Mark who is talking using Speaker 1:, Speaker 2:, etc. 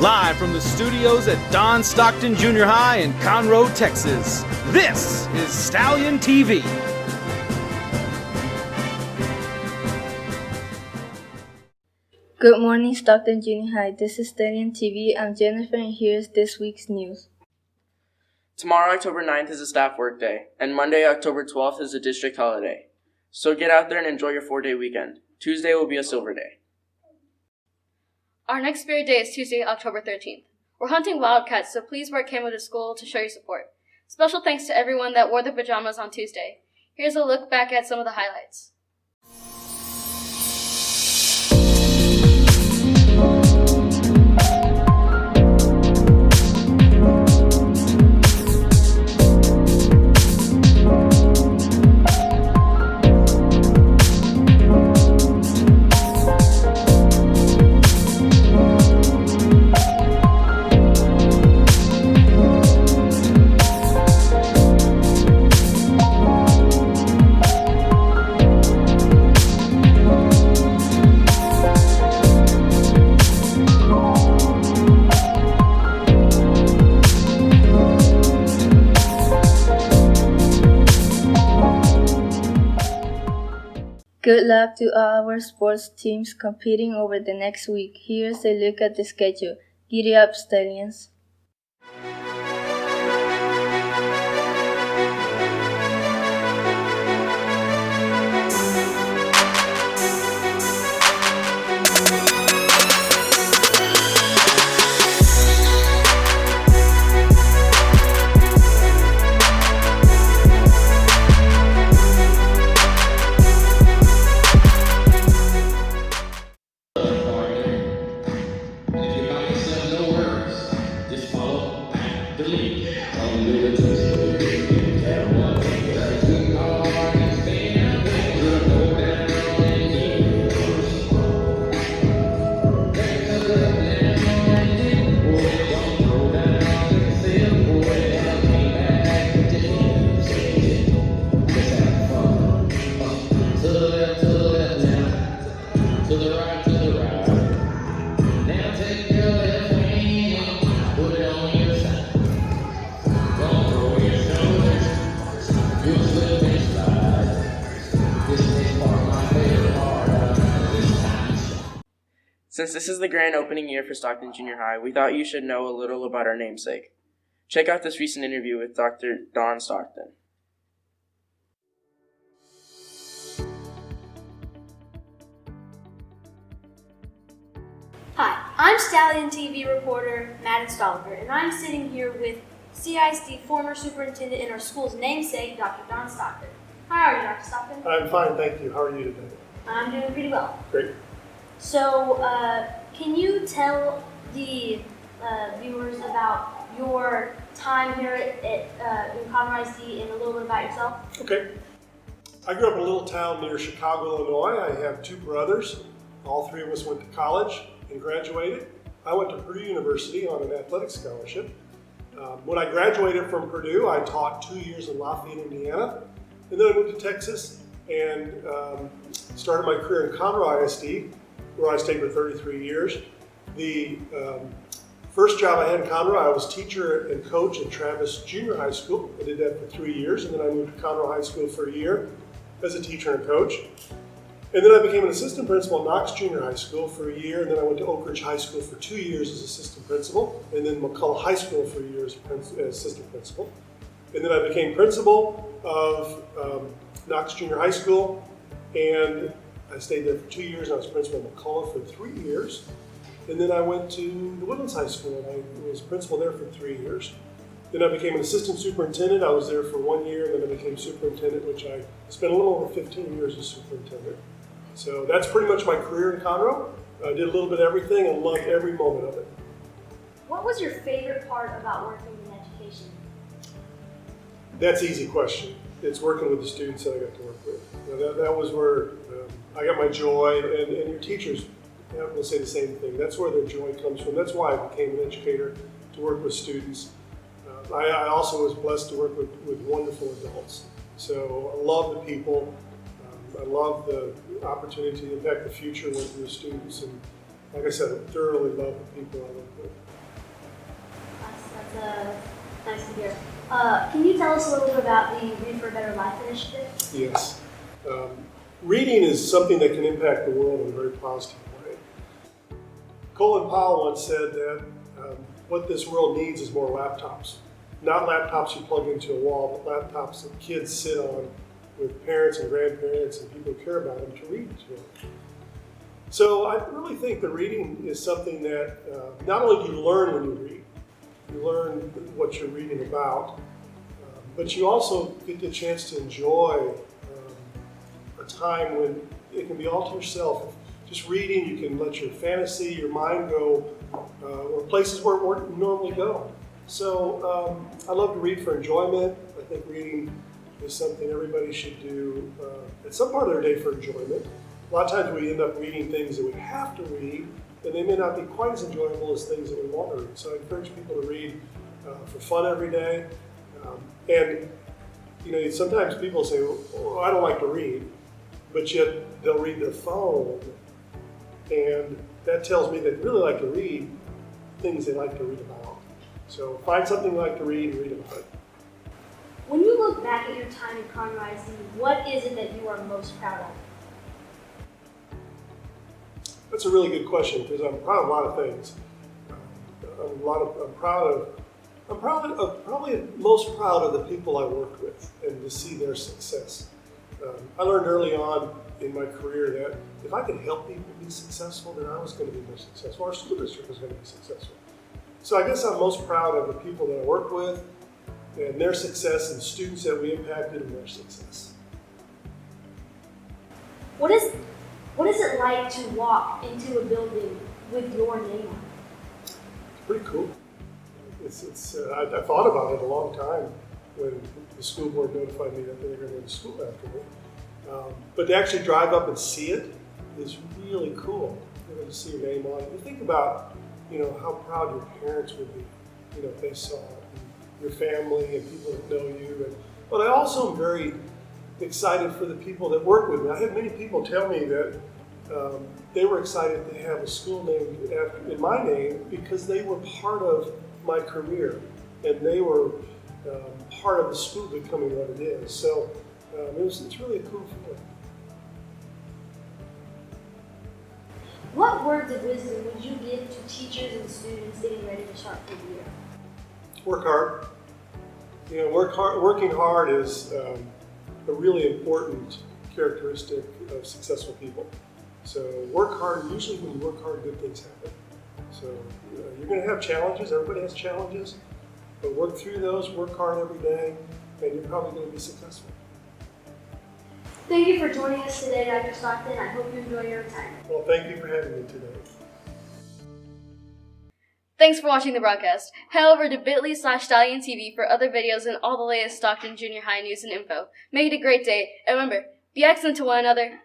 Speaker 1: Live from the studios at Don Stockton Junior High in Conroe, Texas, this is Stallion TV.
Speaker 2: Good morning, Stockton Junior High. This is Stallion TV. I'm Jennifer, and here's this week's news.
Speaker 3: Tomorrow, October 9th, is a staff workday, and Monday, October 12th, is a district holiday. So get out there and enjoy your 4-day weekend. Tuesday will be a silver day.
Speaker 4: Our next Spirit Day is Tuesday, October 13th. We're hunting wildcats, so please wear camo to school to show your support. Special thanks to everyone that wore their pajamas on Tuesday. Here's a look back at some of the highlights.
Speaker 2: Good luck to all our sports teams competing over the next week. Here's a look at the schedule. Giddy up, Stallions.
Speaker 3: Since this is the grand opening year for Stockton Junior High, we thought you should know a little about our namesake. Check out this recent interview with Dr. Don Stockton.
Speaker 5: Hi, I'm Stallion TV reporter Madden Stolliver, and I'm sitting here with CISD former superintendent and our school's namesake, Dr. Don Stockton. How are you, Dr. Stockton?
Speaker 6: I'm fine, thank you. How are you today?
Speaker 5: I'm doing pretty well.
Speaker 6: Great.
Speaker 5: So, can you tell the viewers about your time here in Conroe ISD and a little bit about yourself?
Speaker 6: Okay. I grew up in a little town near Chicago, Illinois. I have two brothers. All three of us went to college and graduated. I went to Purdue University on an athletic scholarship. When I graduated from Purdue, I taught 2 years in Lafayette, Indiana, and then I moved to Texas and started my career in Conroe ISD, where I stayed for 33 years. The first job I had in Conroe, I was teacher and coach at Travis Junior High School. I did that for 3 years, and then I moved to Conroe High School for a year as a teacher and coach. And then I became an assistant principal at Knox Junior High School for a year, and then I went to Oak Ridge High School for 2 years as assistant principal, and then McCullough High School for a year as assistant principal. And then I became principal of Knox Junior High School, and I stayed there for 2 years, and I was principal at McCullough for 3 years. And then I went to the Woodlands High School, and I was principal there for 3 years. Then I became an assistant superintendent. I was there for 1 year, and then I became superintendent, which I spent a little over 15 years as superintendent. So that's pretty much my career in Conroe. I did a little bit of everything and loved every moment of it.
Speaker 5: What was your favorite part about working in education?
Speaker 6: That's an easy question. It's working with the students that I got to work with. That was where I got my joy, and your teachers will say the same thing. That's where their joy comes from. That's why I became an educator, to work with students. I also was blessed to work with wonderful adults. So I love the people. I love the opportunity to impact the future with the students, and like I said, I thoroughly love the people I work with.
Speaker 5: That's nice to hear. Can you tell us a little bit about the Read for a Better Life initiative?
Speaker 6: Yes. Reading is something that can impact the world in a very positive way. Colin Powell once said that what this world needs is more laptops. Not laptops you plug into a wall, but laptops that kids sit on with parents and grandparents and people who care about them to read to them. So I really think that reading is something that not only do you learn when you read, you learn what you're reading about, but you also get the chance to enjoy a time when it can be all to yourself. Just reading, you can let your fantasy, your mind go or places where it wouldn't normally go. So I love to read for enjoyment. I think reading is something everybody should do at some part of their day for enjoyment. A lot of times we end up reading things that we have to read, and they may not be quite as enjoyable as things that we want to read. So I encourage people to read for fun every day. And you know, sometimes people say, "Oh, I don't like to read," but yet they'll read their phone, and that tells me they really like to read things they like to read about. So find something you like to read and read about it.
Speaker 5: When you look back at your time in Conroe IC, what is it that you are most proud of?
Speaker 6: That's a really good question because I'm proud of a lot of things. I'm probably most proud of the people I worked with and to see their success. I learned early on in my career that if I could help people be successful, then I was going to be more successful. Our school district was going to be successful. So I guess I'm most proud of the people that I worked with and their success and the students that we impacted and their success.
Speaker 5: What is it like to walk into a building with your name on it?
Speaker 6: It's pretty cool. I thought about it a long time when the school board notified me that they were going to go to school after me. But to actually drive up and see it is really cool. You know, to see your name on it. You think about, you know, how proud your parents would be, you know, if they saw it, and your family and people that know you. But I also am very excited for the people that work with me. I had many people tell me that they were excited to have a school named in my name because they were part of my career and they were part of the school becoming what it is. So it's really a cool feeling.
Speaker 5: What words of wisdom would you give to teachers and students getting ready to start for the year?
Speaker 6: Work hard. You know, working hard is a really important characteristic of successful people. So work hard. Usually when you work hard, good things happen. So you're going to have challenges. Everybody has challenges. But work through those, work hard every day, and you're probably going to be successful.
Speaker 5: Thank you for joining us today, Dr. Stockton. I hope you enjoy your retirement.
Speaker 6: Well, thank you for having me today.
Speaker 4: Thanks for watching the broadcast. Head over to bit.ly/Stallion TV for other videos and all the latest Stockton Junior High news and info. Make it a great day, and remember, be excellent to one another.